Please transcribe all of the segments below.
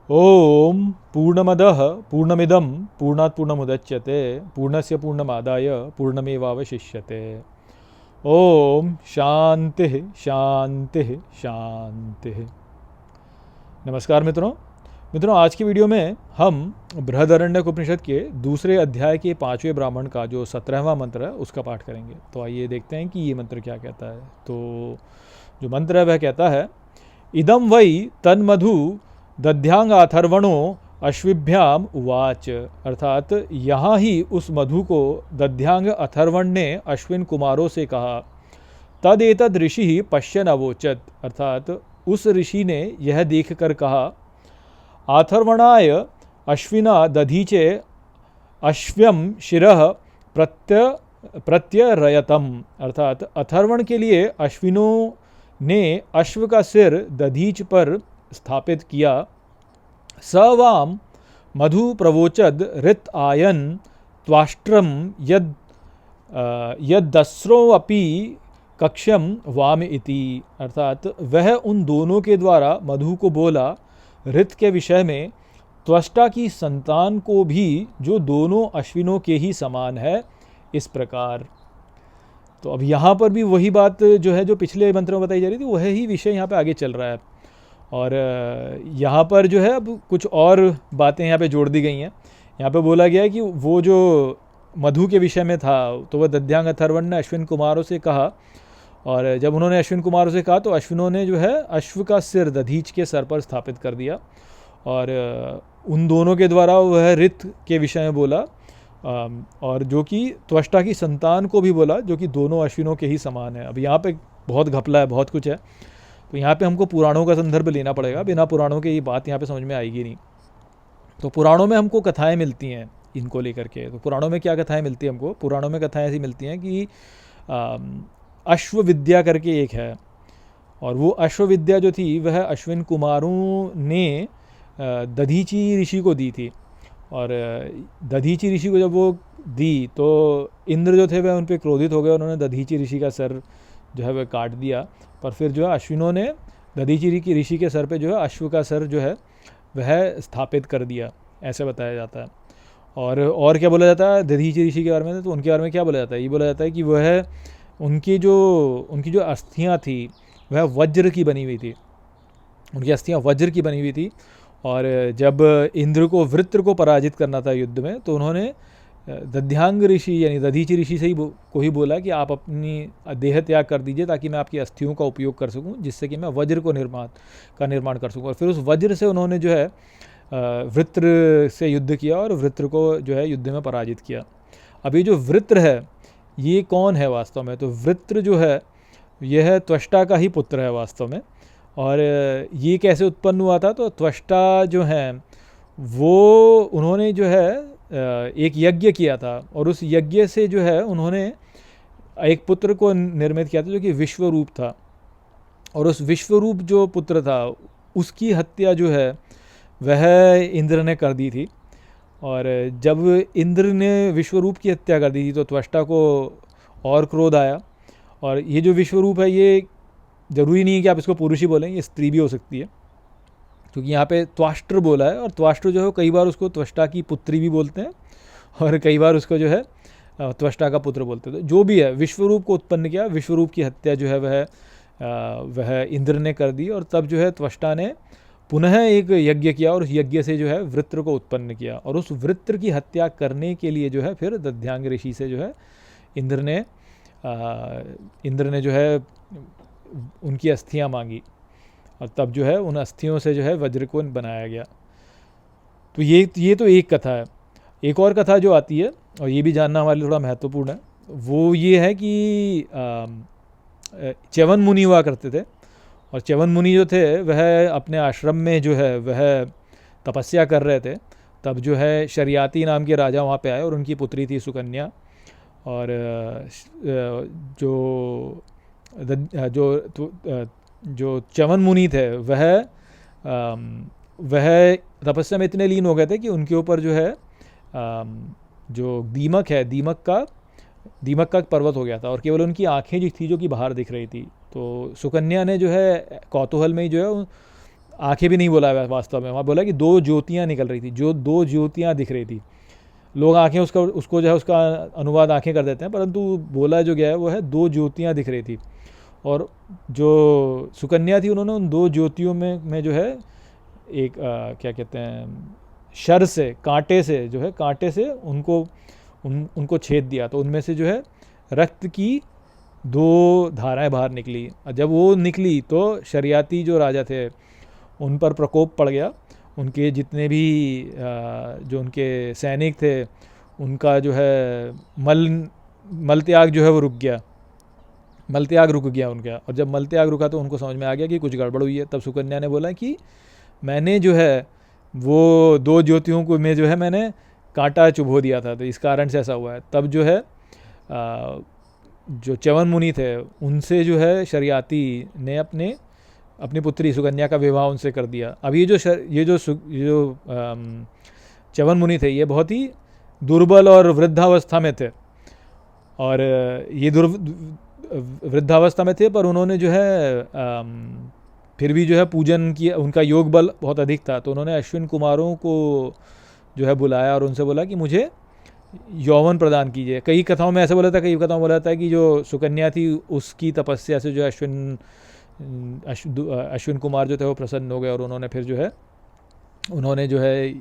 ओम पूर्णमदः पूर्णमिदं पूर्णात् पूर्णमुदच्यते पूर्णस्य पूर्णमादाय पूर्णमेवावशिष्यते। ओम शांति शांति शांति। नमस्कार मित्रों, आज की वीडियो में हम बृहदारण्यक उपनिषद के दूसरे अध्याय के 5वें ब्राह्मण का जो 17वां मंत्र है उसका पाठ करेंगे। तो आइए देखते हैं कि ये मंत्र क्या कहता है। तो जो मंत्र है वह कहता है, इदं वै तन्मधु दध्यांग अथर्वणो अश्विभ्याम उवाच। अर्थात यहाँ ही उस मधु को दध्यांग अथर्वण ने अश्विन कुमारों से कहा। तदेतद ऋषि पश्यन अवोचत। अर्थात उस ऋषि ने यह देखकर कहा, अथर्वणाय अश्विना दधीचे अश्व्यम शिरः प्रत्यरयतम। अर्थात अथर्वण के लिए अश्विनों ने अश्व का सिर दधीच पर स्थापित किया। स वाम मधु प्रवोचद ऋत आयन त्वाष्ट्रम यदस्रो अपि कक्ष्यम वाम इति। अर्थात वह उन दोनों के द्वारा मधु को बोला ऋत के विषय में, त्वष्टा की संतान को भी जो दोनों अश्विनों के ही समान है, इस प्रकार। तो अब यहाँ पर भी वही बात जो है जो पिछले मंत्र में बताई जा रही थी, वही विषय यहाँ पे आगे चल रहा है। और यहाँ पर जो है अब कुछ और बातें यहाँ पे जोड़ दी गई हैं। यहाँ पे बोला गया है कि वो जो मधु के विषय में था तो वह दध्यांग अथर्वण ने अश्विन कुमारों से कहा, और जब उन्होंने अश्विन कुमारों से कहा तो अश्विनों ने जो है अश्व का सिर दधीच के सर पर स्थापित कर दिया, और उन दोनों के द्वारा वह ऋत के विषय में बोला, और जो कि त्वष्टा की संतान को भी बोला जो कि दोनों अश्विनों के ही समान है। अब यहाँ पे बहुत घपला है, बहुत कुछ है, तो यहाँ पे हमको पुराणों का संदर्भ लेना पड़ेगा। बिना पुराणों के ये बात यहाँ पे समझ में आएगी नहीं। तो पुराणों में हमको कथाएं मिलती हैं इनको लेकर के। तो पुराणों में क्या कथाएं मिलती हैं हमको? पुराणों में कथाएं ऐसी मिलती हैं कि अश्व विद्या करके एक है, और वो अश्व विद्या जो थी वह अश्विन कुमारों ने दधीची ऋषि को दी थी। और दधीची ऋषि को जब वो दी तो इंद्र जो थे वह उन पर क्रोधित हो गए, उन्होंने दधीची ऋषि का सर जो है वह काट दिया। पर फिर जो है अश्विनों ने दधीची ऋषि के सर पे जो है अश्व का सर जो है वह स्थापित कर दिया, ऐसे बताया जाता है। और क्या बोला जाता है दधीची ऋषि के बारे में? तो उनके बारे में क्या बोला जाता है? ये बोला जाता है कि वह उनकी जो अस्थियाँ थी वह वज्र की बनी हुई थी, उनकी अस्थियाँ वज्र की बनी हुई थी। और जब इंद्र को वृत्र को पराजित करना था युद्ध में, तो उन्होंने दध्यांग ऋषि यानी दधीची ऋषि से ही को ही बोला कि आप अपनी देह त्याग कर दीजिए ताकि मैं आपकी अस्थियों का उपयोग कर सकूं, जिससे कि मैं वज्र को निर्माण कर सकूं। और फिर उस वज्र से उन्होंने जो है वृत्र से युद्ध किया और वृत्र को जो है युद्ध में पराजित किया। अब ये जो वृत्र है ये कौन है वास्तव में? तो वृत्र जो है यह त्वष्टा का ही पुत्र है वास्तव में। और ये कैसे उत्पन्न हुआ था? तो त्वष्टा जो है वो उन्होंने जो है एक यज्ञ किया था, और उस यज्ञ से जो है उन्होंने एक पुत्र को निर्मित किया था जो कि विश्वरूप था। और उस विश्वरूप जो पुत्र था उसकी हत्या जो है वह इंद्र ने कर दी थी। और जब इंद्र ने विश्वरूप की हत्या कर दी थी तो त्वष्टा को और क्रोध आया। और ये जो विश्वरूप है ये ज़रूरी नहीं है कि आप इसको पुरुष ही बोलें, ये स्त्री भी हो सकती है, क्योंकि यहाँ पे त्वाष्ट्र बोला है। और त्वाष्ट्र जो है कई बार उसको त्वष्टा की पुत्री भी बोलते हैं, और कई बार उसको जो है त्वष्टा का पुत्र बोलते हैं। तो जो भी है विश्वरूप को उत्पन्न किया, विश्वरूप की हत्या जो है वह इंद्र ने कर दी। और तब जो है त्वष्टा ने पुनः एक यज्ञ किया और उस यज्ञ से जो है वृत्र को उत्पन्न किया। और उस वृत्र की हत्या करने के लिए जो है फिर दध्यांग ऋषि से जो है इंद्र ने जो है उनकी अस्थियाँ मांगी, और तब जो है उन अस्थियों से जो है वज्र को बनाया गया। तो ये तो एक कथा है। एक और कथा जो आती है, और ये भी जानना हमारे लिए थोड़ा महत्वपूर्ण है, वो ये है कि च्यवन मुनि हुआ करते थे। और च्यवन मुनि जो थे वह अपने आश्रम में जो है वह तपस्या कर रहे थे। तब जो है शरियाती नाम के राजा वहाँ पे आए, और उनकी पुत्री थी सुकन्या। और जो च्यवन मुनि थे वह तपस्या में इतने लीन हो गए थे कि उनके ऊपर जो है जो दीमक है, दीमक का पर्वत हो गया था, और केवल उनकी आंखें जो थी जो कि बाहर दिख रही थी। तो सुकन्या ने जो है कौतूहल में ही जो है आंखें भी नहीं बोला वास्तव में, वहाँ बोला कि 2 ज्योतियाँ निकल रही थी, जो 2 ज्योतियाँ दिख रही थी। लोग आंखें उसको जो है उसका अनुवाद आंखें कर देते हैं, परंतु बोला जो गया है वो है 2 ज्योतियाँ दिख रही थी। और जो सुकन्या थी उन्होंने उन 2 ज्योतियों में जो है एक क्या कहते हैं, शर से, कांटे से जो है, कांटे से उनको छेद दिया। तो उनमें से जो है रक्त की 2 धाराएं बाहर निकली। और जब वो निकली तो शरियाती जो राजा थे उन पर प्रकोप पड़ गया। उनके जितने भी जो उनके सैनिक थे उनका जो है मल त्याग जो है वो रुक गया, मल त्याग रुक गया उनका। और जब मल त्याग रुका तो उनको समझ में आ गया कि कुछ गड़बड़ हुई है। तब सुकन्या ने बोला कि मैंने जो है वो 2 ज्योतियों को में जो है मैंने कांटा चुभो दिया था, तो इस कारण से ऐसा हुआ है। तब जो है जो च्यवन मुनि थे उनसे जो है शरियाती ने अपनी पुत्री सुकन्या का विवाह उनसे कर दिया। अब ये जो च्यवन मुनि थे ये बहुत ही दुर्बल और वृद्धावस्था में थे, और ये वृद्धावस्था में थे, पर उन्होंने जो है फिर भी जो है पूजन किया, उनका योग बल बहुत अधिक था। तो उन्होंने अश्विन कुमारों को जो है बुलाया और उनसे बोला कि मुझे यौवन प्रदान कीजिए। कई कथाओं में ऐसे बोला था, कई कथाओं में बोला था कि जो सुकन्या थी उसकी तपस्या से जो अश्विन कुमार जो थे वो प्रसन्न हो गए, और उन्होंने जो है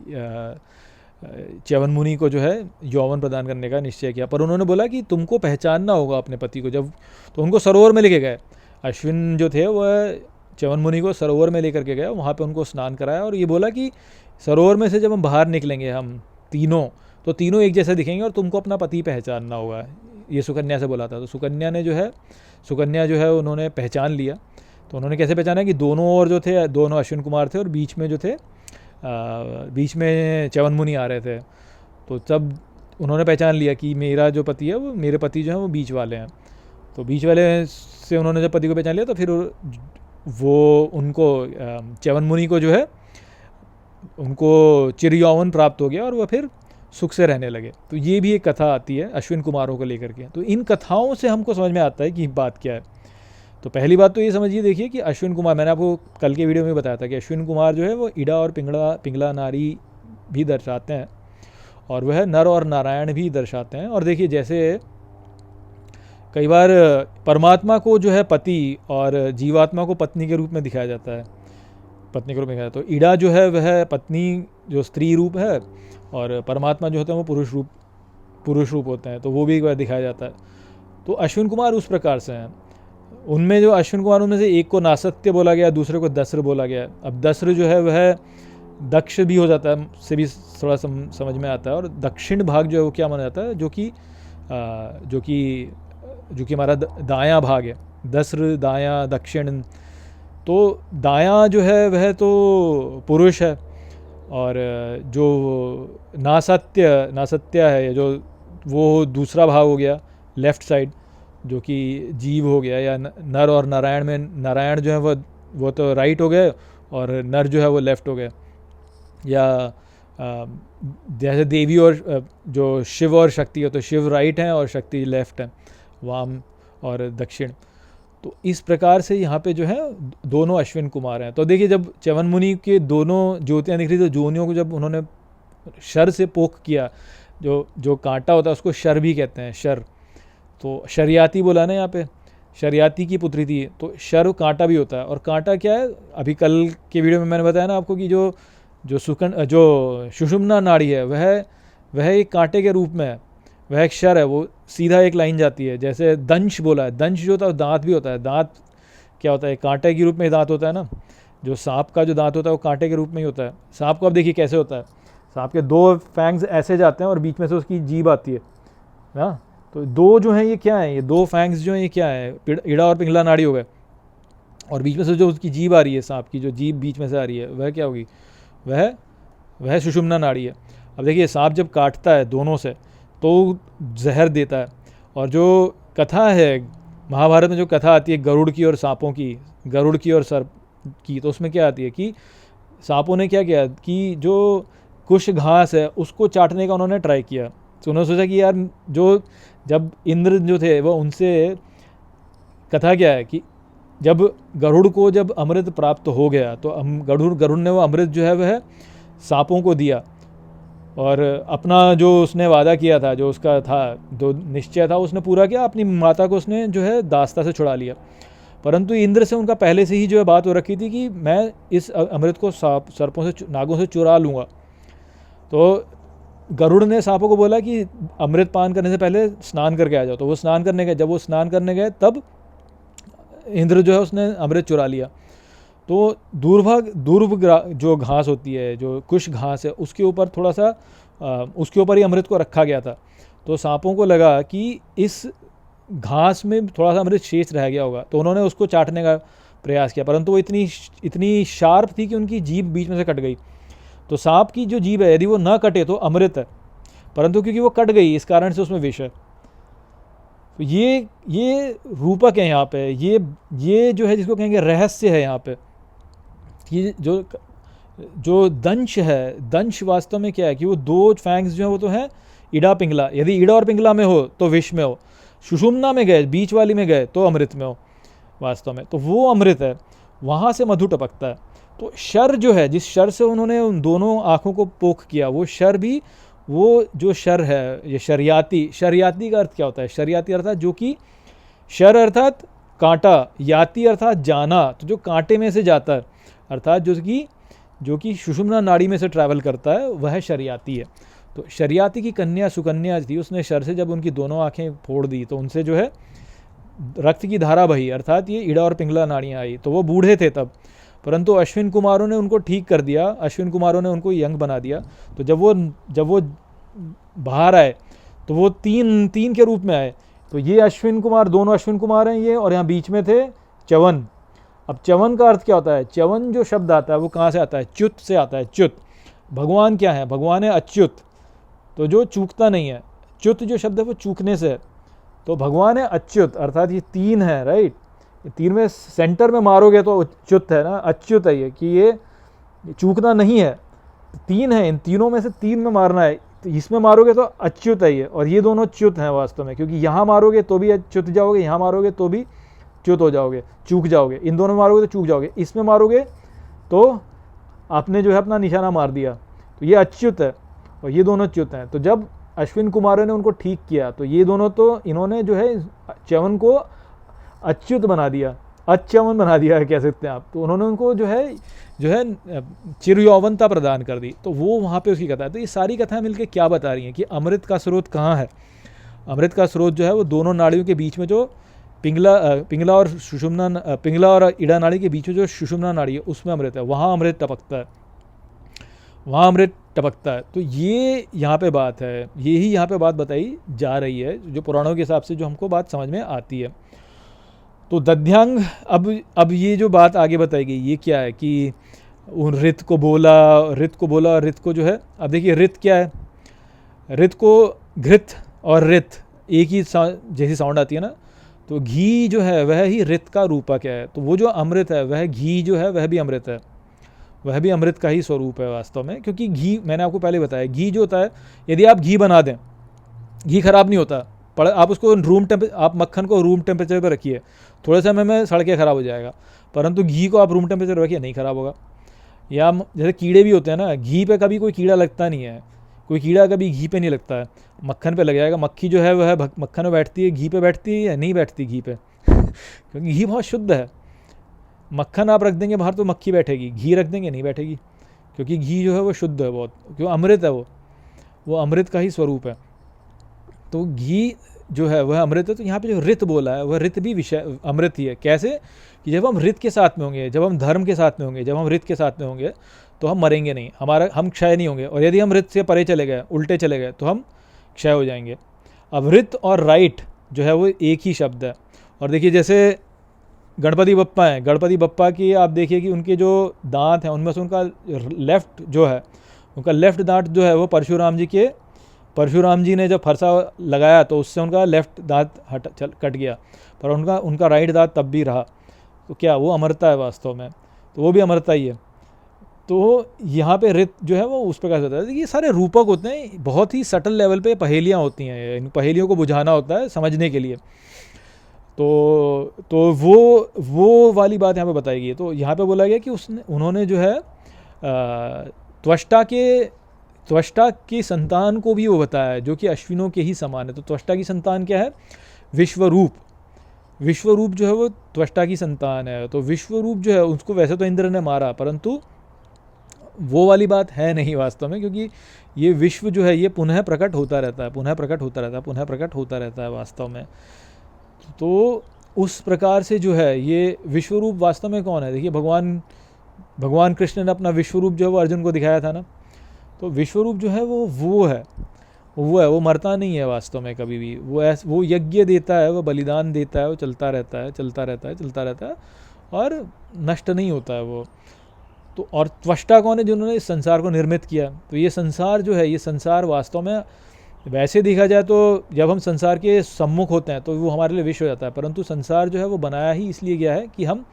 च्यवन मुनि को जो है यौवन प्रदान करने का निश्चय किया। पर उन्होंने बोला कि तुमको पहचानना होगा अपने पति को। जब तो उनको सरोवर में लेके गए, अश्विन जो थे वह च्यवन मुनि को सरोवर में लेकर के गए, वहाँ पे उनको स्नान कराया और ये बोला कि सरोवर में से जब हम बाहर निकलेंगे हम तीनों, तो तीनों एक जैसे दिखेंगे और तुमको अपना पति पहचानना होगा। ये सुकन्या से बोला था। तो सुकन्या जो है उन्होंने पहचान लिया। तो उन्होंने कैसे पहचाना कि दोनों ओर जो थे, दोनों अश्विन कुमार थे और बीच में जो थे बीच में च्यवन मुनि आ रहे थे। तो तब उन्होंने पहचान लिया कि मेरा जो पति है वो, मेरे पति जो है वो बीच वाले हैं। तो बीच वाले से उन्होंने जब पति को पहचान लिया तो फिर वो उनको च्यवन मुनि को जो है उनको चिर यौवन प्राप्त हो गया और वह फिर सुख से रहने लगे। तो ये भी एक कथा आती है अश्विन कुमारों को लेकर के। तो इन कथाओं से हमको समझ में आता है कि बात क्या है। तो पहली बात तो ये समझिए, देखिए कि अश्विन कुमार, मैंने आपको कल के वीडियो में बताया था कि अश्विन कुमार जो है वो इड़ा और पिंगला नारी भी दर्शाते हैं, और वह नर और नारायण भी दर्शाते हैं। और देखिए जैसे कई बार परमात्मा को जो है पति और जीवात्मा को पत्नी के रूप में दिखाया जाता है, पत्नी के रूप में दिखाया। तो इड़ा जो है वह पत्नी जो स्त्री रूप है, और परमात्मा जो होता है वो पुरुष रूप होते हैं, तो वो भी एक बार दिखाया जाता है। तो अश्विन कुमार उस प्रकार से हैं। उनमें जो अश्विन कुमार उनमें से एक को नासत्य बोला गया, दूसरे को दस्र बोला गया। अब दस्र जो है वह दक्ष भी हो जाता है, से भी थोड़ा समझ में आता है। और दक्षिण भाग जो है वो क्या माना जाता है, जो कि हमारा दायां भाग है, दस्र दायां दक्षिण। तो दायां जो है वह तो पुरुष है, और जो नासत्य है जो वो दूसरा भाग हो गया लेफ्ट साइड, जो कि जीव हो गया। या नर और नारायण में नारायण जो है वो तो राइट हो गए और नर जो है वो लेफ्ट हो गए। या जैसे देवी और जो शिव और शक्ति है, तो शिव राइट हैं और शक्ति लेफ्ट है, वाम और दक्षिण। तो इस प्रकार से यहाँ पे जो है दोनों अश्विन कुमार हैं। तो देखिए जब च्यवन मुनि के दोनों ज्योतियाँ दिख रही, तो ज्योनियों को जब उन्होंने शर से पोख किया, जो कांटा होता है उसको शर भी कहते हैं, शर। तो शरियाती बोला ना यहाँ पे, शरियाती की पुत्री थी, तो शर कांटा भी होता है। और कांटा क्या है, अभी कल के वीडियो में मैंने बताया ना आपको कि जो सुषुम्ना नाड़ी है वह एक कांटे के रूप में है, वह एक शर है, वो सीधा एक लाइन जाती है। जैसे दंश बोला है, दंश जो होता है दांत भी होता है। दांत क्या होता है, कांटे के रूप में दांत होता है ना। जो सांप का जो दांत होता है वो कांटे के रूप में ही होता है। सांप को आप देखिए कैसे होता है, सांप के 2 फैंग्स ऐसे जाते हैं और बीच में से उसकी जीभ आती है ना। तो 2 जो हैं ये क्या है, ये 2 फैंग्स जो हैं ये क्या है, इड़ा और पिंगला नाड़ी हो गए, और बीच में से जो उसकी जीभ आ रही है, सांप की जो जीभ बीच में से आ रही है, वह क्या होगी, वह सुषुम्ना नाड़ी है। अब देखिए सांप जब काटता है दोनों से तो जहर देता है। और जो कथा है महाभारत में, जो कथा आती है गरुड़ की और सांपों की, गरुड़ की और सर्प की, तो उसमें क्या आती है कि सांपों ने क्या किया कि जो कुश घास है उसको चाटने का उन्होंने ट्राई किया। तो उन्होंने सोचा कि यार जब इंद्र जो थे वो उनसे, कथा क्या है कि जब गरुड़ को जब अमृत प्राप्त हो गया तो गरुड़ ने वो अमृत जो है वह सांपों को दिया, और अपना जो उसने वादा किया था, जो उसका था, जो निश्चय था, उसने पूरा किया। अपनी माता को उसने जो है दास्ता से छुड़ा लिया। परंतु इंद्र से उनका पहले से ही जो है बात हो रखी थी कि मैं इस अमृत को सर्पों से, नागों से चुरा लूँगा। तो गरुड़ ने सांपों को बोला कि अमृत पान करने से पहले स्नान करके आ जाओ। तो वो स्नान करने गए। जब वो स्नान करने गए तब इंद्र जो है उसने अमृत चुरा लिया। तो दूर्व जो घास होती है, जो कुश घास है, उसके ऊपर थोड़ा सा उसके ऊपर ही अमृत को रखा गया था। तो सांपों को लगा कि इस घास में थोड़ा सा अमृत शेष रह गया होगा, तो उन्होंने उसको चाटने का प्रयास किया, परंतु वो इतनी शार्प थी कि उनकी जीभ बीच में से कट गई। तो सांप की जो जीभ है, यदि वो न कटे तो अमृत है, परंतु क्योंकि वो कट गई इस कारण से उसमें विष है। तो ये रूपक है यहाँ पे, ये जो है जिसको कहेंगे रहस्य है यहाँ पे। ये जो दंश है, दंश वास्तव में क्या है कि वो दो फैंग्स जो है वो तो है ईड़ा पिंगला। यदि ईड़ा और पिंगला में हो तो विष में हो, सुषुम्ना में गए, बीच वाली में गए तो अमृत में हो वास्तव में। तो वो अमृत है, वहाँ से मधु टपकता है। तो शर जो है, जिस शर से उन्होंने उन दोनों आँखों को पोख किया, वो शर भी, वो जो शर है, ये शरियाती, शरियाती का अर्थ क्या होता है? शरियाती अर्थात जो कि शर अर्थात कांटा, याति अर्थात जाना, तो जो कांटे में से जाता है, अर्थात जो कि सुषुम्ना नाड़ी में से ट्रैवल करता है, वह शरियाती है। तो शरियाती की कन्या सुकन्या थी, उसने शर से जब उनकी दोनों आँखें फोड़ दी तो उनसे जो है रक्त की धारा बही, अर्थात ये ईड़ा और पिंगला नाड़ियाँ आई। तो वो बूढ़े थे तब, परंतु अश्विन कुमारों ने उनको ठीक कर दिया, अश्विन कुमारों ने उनको यंग बना दिया। तो जब वो बाहर आए तो वो तीन के रूप में आए। तो ये अश्विन कुमार, दोनों अश्विन कुमार हैं ये, और यहाँ बीच में थे च्यवन। अब च्यवन का अर्थ क्या होता है? च्यवन जो शब्द आता है वो कहाँ से आता है? च्युत से आता है। च्युत, भगवान क्या है? भगवान है अच्युत, तो जो चूकता नहीं है। च्युत जो शब्द है वो चूकने से है, तो भगवान है अच्युत, अर्थात ये तीन है, राइट। तीन में सेंटर में मारोगे तो अच्युत है ना, अच्युत है ये, कि ये चूकना नहीं है। तीन है, इन तीनों में से तीन में मारना है, तो इसमें मारोगे तो अच्युत है ये, और ये दोनों च्युत हैं वास्तव में, क्योंकि यहाँ मारोगे तो भी अच्युत जाओगे, यहाँ मारोगे तो भी च्युत हो जाओगे, चूक जाओगे। इन दोनों में मारोगे तो चूक जाओगे, इसमें मारोगे तो आपने जो है अपना निशाना मार दिया। तो ये अच्युत है और ये दोनों च्युत हैं। तो जब अश्विन कुमारों ने उनको ठीक किया तो ये दोनों, तो इन्होंने जो है च्यवन को अच्युत बना दिया, अच्यवन बना दिया है, कह सकते हैं आप। तो उन्होंने उनको जो है चिर यौवनता प्रदान कर दी। तो वो वहाँ पे उसकी कथा है। तो ये सारी कथाएं मिलकर क्या बता रही हैं कि अमृत का स्रोत कहाँ है? अमृत का स्रोत जो है वो दोनों नाड़ियों के बीच में जो पिंगला और सुषुम्ना, पिंगला और ईड़ा नाड़ी के बीच में जो सुषुम्ना नाड़ी है उसमें अमृत है, वहाँ अमृत टपकता है, वहाँ अमृत टपकता है। तो ये यहाँ पे बात है, ये ही यहाँ पे बात बताई जा रही है, जो पुराणों के हिसाब से जो हमको बात समझ में आती है। तो दध्यांग, अब ये जो बात आगे बताई गई ये क्या है कि उन रित को बोला, रित को जो है, अब देखिए रित क्या है? रित को घृत और रित एक ही जैसी साउंड आती है ना, तो घी जो है वह ही रित का रूपक है। तो वो जो अमृत है, वह घी जो है वह भी अमृत है, वह भी अमृत का ही स्वरूप है वास्तव में। क्योंकि घी, मैंने आपको पहले बताया, घी जो होता है, यदि आप घी बना दें, घी खराब नहीं होता, पर आप उसको आप मक्खन को रूम टेम्परेचर पर रखिए, थोड़े समय में सड़ के ख़राब हो जाएगा, परंतु घी को आप रूम टेम्परेचर रखिए, नहीं ख़राब होगा। या जैसे कीड़े भी होते हैं ना, घी पे कभी कोई कीड़ा लगता नहीं है, कोई कीड़ा कभी घी पे नहीं लगता है, मक्खन पे लग जाएगा। मक्खी जो है वह मक्खन में बैठती है, घी पे बैठती है या नहीं बैठती घी पे? क्योंकि घी बहुत शुद्ध है। मक्खन आप रख देंगे बाहर तो मक्खी बैठेगी, घी रख देंगे नहीं बैठेगी, क्योंकि घी जो है वो शुद्ध है बहुत, क्यों? अमृत है वो अमृत का ही स्वरूप है। तो घी जो है वह अमृत है। तो यहाँ पे जो रित बोला है वह रित भी विषय अमृत ही है। कैसे? कि जब हम रित के साथ में होंगे, जब हम धर्म के साथ में होंगे, जब हम रित के साथ में होंगे तो हम मरेंगे नहीं, हम क्षय नहीं होंगे। और यदि हम रित से परे चले गए, उल्टे चले गए, तो हम क्षय हो जाएंगे। अब रित और राइट जो है वो एक ही शब्द है। और देखिए जैसे गणपति बप्पा हैं, गणपति बप्पा की आप देखिए कि उनके जो दांत हैं उनमें से उनका लेफ्ट जो है, उनका लेफ्ट दांत जो है वो परशुराम जी ने जब फरसा लगाया तो उससे उनका लेफ्ट दांत कट गया, पर उनका राइट दांत तब भी रहा। तो क्या वो अमरता है वास्तव में? तो वो भी अमरता ही है। तो यहाँ पे रित जो है वो उस प्रकार से होता है। ये सारे रूपक होते हैं, बहुत ही सटल लेवल पे पहेलियाँ होती हैं, इन पहेलियों को बुझाना होता है समझने के लिए। तो वो वाली बात यहाँ पे बताई गई है। तो यहाँ पे बोला गया कि उन्होंने जो है त्वष्टा की संतान को भी वो बताया है जो कि अश्विनों के ही समान है। तो त्वष्टा की संतान क्या है? विश्वरूप। विश्वरूप जो है वो त्वष्टा की संतान है। तो विश्वरूप जो है उसको वैसे तो इंद्र ने मारा, परंतु वो वाली बात है नहीं वास्तव में, क्योंकि ये विश्व जो है ये पुनः प्रकट होता रहता है, पुनः प्रकट होता रहता है, पुनः प्रकट होता रहता है वास्तव में। तो उस प्रकार से जो है ये विश्वरूप वास्तव में कौन है? देखिए, भगवान कृष्ण ने अपना विश्वरूप जो है वो अर्जुन को दिखाया था ना। तो विश्वरूप जो है वो है, वो मरता नहीं है वास्तव में कभी भी। वो यज्ञ देता है, वो बलिदान देता है, वो चलता रहता है और नष्ट नहीं होता है वो। तो और त्वष्टा कौन है? जिन्होंने इस संसार को निर्मित किया। तो ये संसार जो है, ये संसार वास्तव में वैसे देखा जाए तो जब हम संसार के सम्मुख होते हैं तो वो हमारे लिए विश्व हो जाता है, परंतु संसार जो है वो बनाया ही इसलिए गया है कि हम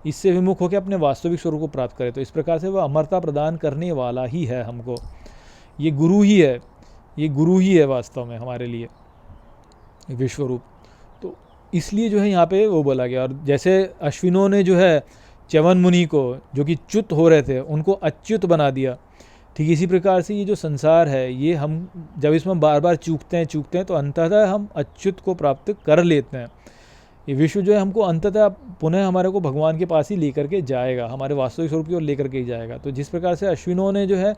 इससे विमुख होकर अपने वास्तविक स्वरूप को प्राप्त करें। तो इस प्रकार से वह अमरता प्रदान करने वाला ही है हमको। ये गुरु ही है वास्तव में हमारे लिए विश्वरूप। तो इसलिए जो है यहाँ पे वो बोला गया। और जैसे अश्विनों ने जो है च्यवन मुनि को, जो कि च्युत हो रहे थे, उनको अच्युत बना दिया, ठीक इसी प्रकार से ये जो संसार है ये हम जब इसमें बार बार चूकते हैं तो अंततः हम अच्युत को प्राप्त कर लेते हैं। ये विश्व जो है हमको अंततः पुनः हमारे को भगवान के पास ही लेकर के जाएगा, हमारे वास्तविक स्वरूप की ओर लेकर के ही जाएगा। तो जिस प्रकार से अश्विनों ने जो है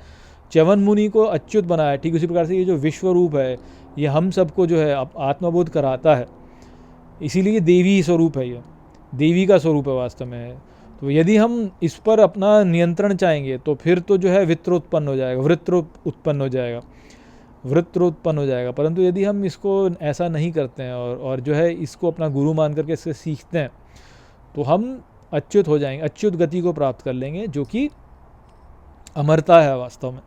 च्यवन मुनि को अच्युत बनाया, ठीक उसी प्रकार से ये जो विश्वरूप है ये हम सबको जो है आत्मबोध कराता है। इसीलिए देवी स्वरूप है, ये देवी का स्वरूप है वास्तव में। तो यदि हम इस पर अपना नियंत्रण चाहेंगे तो फिर तो जो है वृत्र उत्पन्न हो जाएगा। परंतु यदि हम इसको ऐसा नहीं करते हैं और जो है इसको अपना गुरु मान करके इससे सीखते हैं तो हम अच्युत हो जाएंगे, अच्युत गति को प्राप्त कर लेंगे, जो कि अमरता है वास्तव में।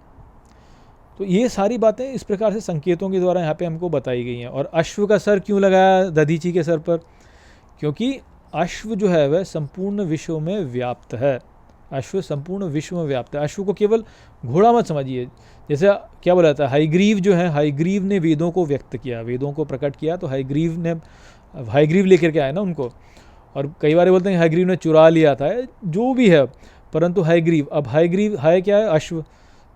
तो ये सारी बातें इस प्रकार से संकेतों के द्वारा यहाँ पे हमको बताई गई हैं। और अश्व का सर क्यों लगाया दधीची के सर पर? क्योंकि अश्व जो है वह संपूर्ण विश्व में व्याप्त है। अश्व संपूर्ण विश्व में व्याप्त है। अश्व को केवल घोड़ा मत समझिए। जैसे क्या बोला जाता है, हयग्रीव जो है, हयग्रीव ने वेदों को व्यक्त किया, वेदों को प्रकट किया, तो हयग्रीव लेकर के आए ना उनको। और कई बार बोलते हैं हयग्रीव ने चुरा लिया था, जो भी है, परंतु हयग्रीव, अब हयग्रीव है क्या है? अश्व,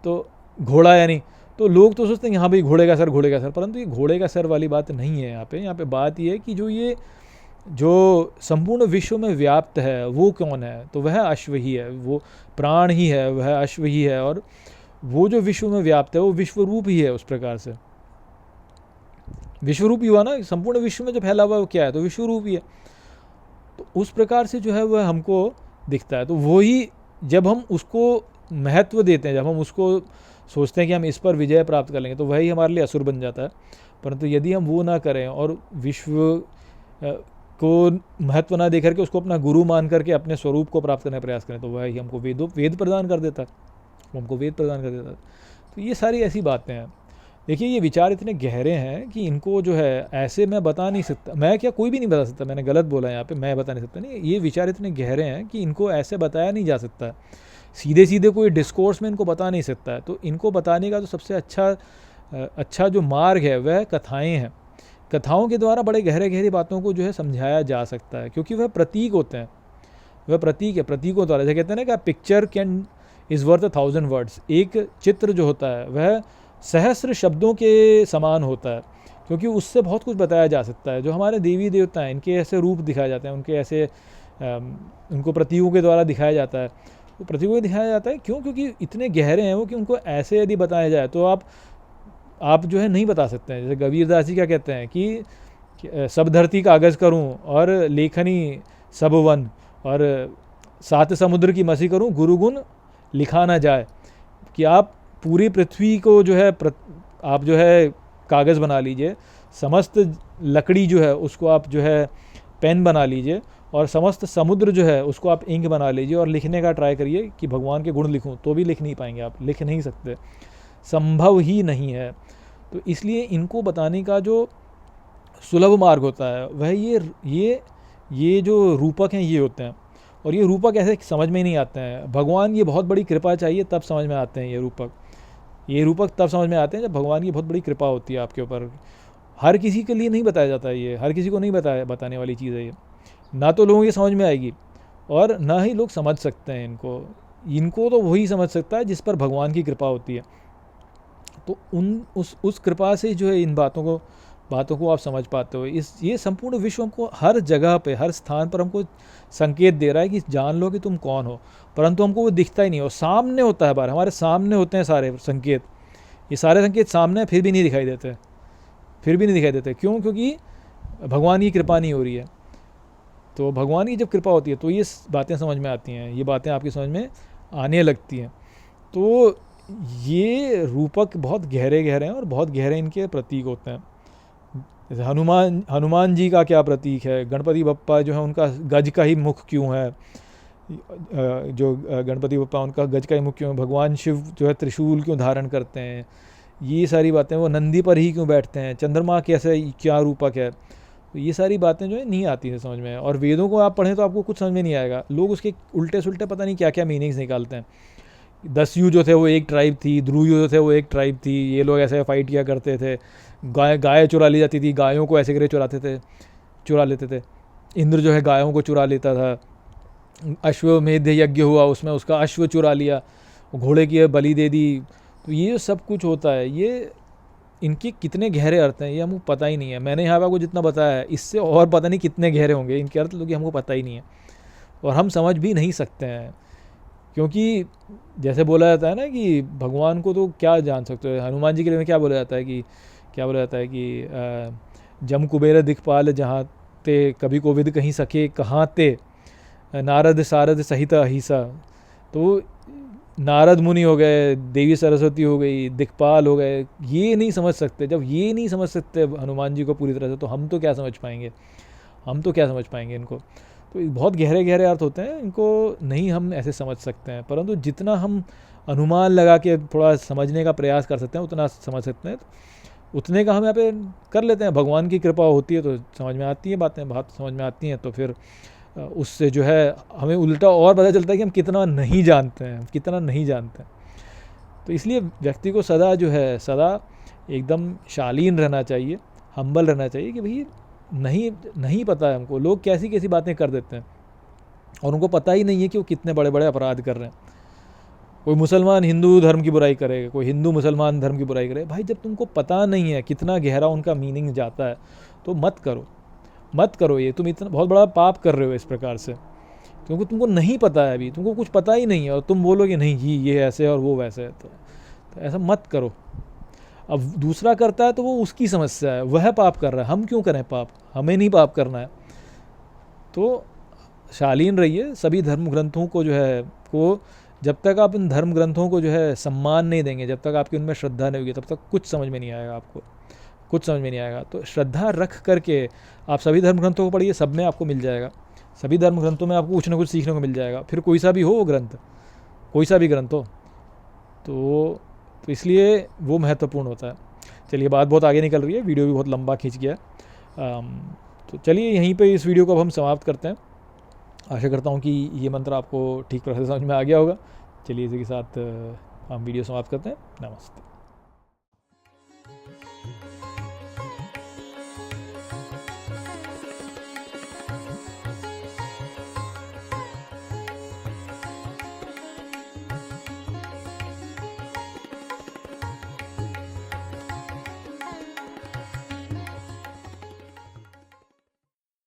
तो घोड़ा यानी। तो लोग तो सोचते हैं यहाँ भाई घोड़े का सर, परंतु ये घोड़े का सर वाली बात नहीं है। यहाँ पे बात ये है कि जो संपूर्ण विश्व में व्याप्त है वो कौन है? तो वह अश्व ही है, वो प्राण ही है, वह अश्व ही है। और वो जो विश्व में व्याप्त है वो विश्वरूप ही है। उस प्रकार से विश्वरूप ही हुआ ना, संपूर्ण विश्व में जो फैला हुआ है वो क्या है? तो विश्वरूप ही है। तो उस प्रकार से जो है वह हमको दिखता है। तो वही जब हम उसको महत्व देते हैं, जब हम उसको सोचते हैं कि हम इस पर विजय प्राप्त कर लेंगे, तो वही हमारे लिए असुर बन जाता है। परंतु यदि हम वो ना करें और विश्व को महत्व ना दे करके उसको अपना गुरु मान करके अपने स्वरूप को प्राप्त करने का प्रयास करें, तो वही हमको वेद प्रदान कर देता है, तो ये सारी ऐसी बातें हैं। देखिए, ये विचार इतने गहरे हैं कि इनको जो है ऐसे मैं बता नहीं सकता, मैं क्या कोई भी नहीं बता सकता, मैंने गलत बोला यहाँ पे, मैं बता नहीं सकता। नहीं, ये विचार इतने गहरे हैं कि इनको ऐसे बताया नहीं जा सकता, सीधे सीधे कोई डिस्कोर्स में इनको बता नहीं सकता है। तो इनको बताने का तो सबसे अच्छा जो मार्ग है वह कथाएँ हैं। कथाओं के द्वारा बड़े गहरी बातों को जो है समझाया जा सकता है, क्योंकि वह प्रतीक होते हैं, वह प्रतीक है। प्रतीकों द्वारा, जैसे कहते हैं ना कि picture can is worth 1000 words. एक चित्र जो होता है वह सहस्र शब्दों के समान होता है, क्योंकि उससे बहुत कुछ बताया जा सकता है। जो हमारे देवी देवता हैं, इनके ऐसे रूप दिखाए जाते हैं, उनके ऐसे उनको प्रतीकों के द्वारा दिखाया जाता है। तो प्रतीकों में दिखाया जाता है क्यों? क्योंकि इतने गहरे हैं वो कि उनको ऐसे यदि बताया जाए तो आप जो है नहीं बता सकते हैं। जैसे कबीरदास जी क्या कहते हैं कि सब धरती कागज़ करूं और लेखनी सब वन, और 7 समुद्र की मसी करूं, गुरु गुण लिखा ना जाए। कि आप पूरी पृथ्वी को जो है आप जो है कागज़ बना लीजिए, समस्त लकड़ी जो है उसको आप जो है पेन बना लीजिए, और समस्त समुद्र जो है उसको आप इंक बना लीजिए और लिखने का ट्राई करिए कि भगवान के गुण लिखूं, तो भी लिख नहीं पाएंगे, आप लिख नहीं सकते, संभव ही नहीं है। तो इसलिए इनको बताने का जो सुलभ मार्ग होता है वह ये जो रूपक हैं ये होते हैं। और ये रूपक ऐसे समझ में नहीं आते हैं। भगवान ये बहुत बड़ी कृपा चाहिए तब समझ में आते हैं। ये रूपक तब समझ में आते हैं जब भगवान की बहुत बड़ी कृपा होती है आपके ऊपर। हर किसी के लिए नहीं बताया जाता है, ये हर किसी को नहीं बताने वाली चीज़ है ये। ना तो लोगों की समझ में आएगी और ना ही लोग समझ सकते हैं इनको तो वही समझ सकता है जिस पर भगवान की कृपा होती है। तो उस कृपा से जो है इन बातों को आप समझ पाते हो। ये संपूर्ण विश्व हमको हर जगह पे, हर स्थान पर हमको संकेत दे रहा है कि जान लो कि तुम कौन हो, परंतु हमको वो दिखता ही नहीं। और सामने होता है, बार हमारे सामने होते हैं सारे संकेत, ये सारे संकेत सामने फिर भी नहीं दिखाई देते, क्यों? क्योंकि भगवान की कृपा नहीं हो रही है। तो भगवान की जब कृपा होती है तो ये बातें समझ में आती हैं, ये बातें आपकी समझ में आने लगती हैं। तो ये रूपक बहुत गहरे हैं और बहुत गहरे इनके प्रतीक होते हैं। जैसे हनुमान जी का क्या प्रतीक है, गणपति बप्पा जो है उनका गज का ही मुख क्यों है, जो गणपति बप्पा उनका गज का ही मुख क्यों है, भगवान शिव जो है त्रिशूल क्यों धारण करते हैं, ये सारी बातें, वो नंदी पर ही क्यों बैठते हैं, चंद्रमा कैसे, क्या रूपक है, तो ये सारी बातें जो है नहीं आती है समझ में। और वेदों को आप पढ़ें तो आपको कुछ समझ में नहीं आएगा, लोग उसके उल्टे सुल्टे पता नहीं क्या क्या मीनिंग्स निकालते हैं। दस्यु जो थे वो एक ट्राइब थी, ध्रुव जो थे वो एक ट्राइब थी, ये लोग ऐसे फाइट किया करते थे, गाय चुरा ली जाती थी, गायों को ऐसे करके चुरा लेते थे। इंद्र जो है गायों को चुरा लेता था, अश्वमेध यज्ञ हुआ उसमें उसका अश्व चुरा लिया, घोड़े की बलि दे दी। तो ये सब कुछ होता है, ये इनके कितने गहरे अर्थ हैं ये हमको पता ही नहीं है। मैंने यहाँ पर आपको जितना बताया है इससे और पता नहीं कितने गहरे होंगे इनके अर्थ, क्योंकि हमको पता ही नहीं है और हम समझ भी नहीं सकते हैं। क्योंकि जैसे बोला जाता है ना कि भगवान को तो क्या जान सकते हो, हनुमान जी के लिए क्या बोला जाता है कि जम कुबेर दिखपाल जहाँ ते, कभी कोविद कहीं सके कहाँ ते, नारद सारद सहित अहिसा। तो नारद मुनि हो गए, देवी सरस्वती हो गई, दिक्पाल हो गए, ये नहीं समझ सकते। जब ये नहीं समझ सकते हनुमान जी को पूरी तरह से, तो हम तो क्या समझ पाएंगे इनको। तो बहुत गहरे गहरे अर्थ होते हैं, इनको नहीं हम ऐसे समझ सकते हैं, परंतु जितना हम अनुमान लगा के थोड़ा समझने का प्रयास कर सकते हैं उतना समझ सकते हैं, तो उतने का हम यहाँ पे कर लेते हैं। भगवान की कृपा होती है तो समझ में आती है बातें, बात समझ में आती हैं, तो फिर उससे जो है हमें उल्टा और पता चलता है कि हम कितना नहीं जानते हैं। तो इसलिए व्यक्ति को सदा एकदम शालीन रहना चाहिए, हम्बल रहना चाहिए कि भाई नहीं पता है हमको। लोग कैसी बातें कर देते हैं और उनको पता ही नहीं है कि वो कितने बड़े बड़े अपराध कर रहे हैं। कोई मुसलमान हिंदू धर्म की बुराई करेगा, कोई हिंदू मुसलमान धर्म की बुराई करे। भाई जब तुमको पता नहीं है कितना गहरा उनका मीनिंग जाता है तो मत करो ये, तुम इतना बहुत बड़ा पाप कर रहे हो इस प्रकार से, क्योंकि तुमको नहीं पता है, अभी तुमको कुछ पता ही नहीं है और तुम बोलोगे नहीं जी ये ऐसे है और वो वैसे है, तो ऐसा मत करो। अब दूसरा करता है तो वो उसकी समस्या है, वह पाप कर रहा है, हम क्यों करें पाप, हमें नहीं पाप करना है। तो शालीन रहिए सभी धर्म ग्रंथों को जो है जब तक आप इन धर्म ग्रंथों को जो है सम्मान नहीं देंगे, जब तक आपकी उनमें श्रद्धा नहीं होगी, तब तक कुछ समझ में नहीं आएगा। तो श्रद्धा रख करके आप सभी धर्म ग्रंथों को पढ़िए, सब में आपको मिल जाएगा। सभी धर्म ग्रंथों में आपको कुछ ना कुछ सीखने को मिल जाएगा, फिर कोई सा भी हो वो ग्रंथ, कोई सा भी ग्रंथ हो। तो इसलिए वो महत्वपूर्ण होता है। चलिए बात बहुत आगे निकल रही है, वीडियो भी बहुत लंबा खींच गया है, तो चलिए यहीं पे इस वीडियो को अब हम समाप्त करते हैं। आशा करता हूँ कि ये मंत्र आपको ठीक तरह से समझ में आ गया होगा। चलिए इसी के साथ हम वीडियो समाप्त करते हैं। नमस्ते।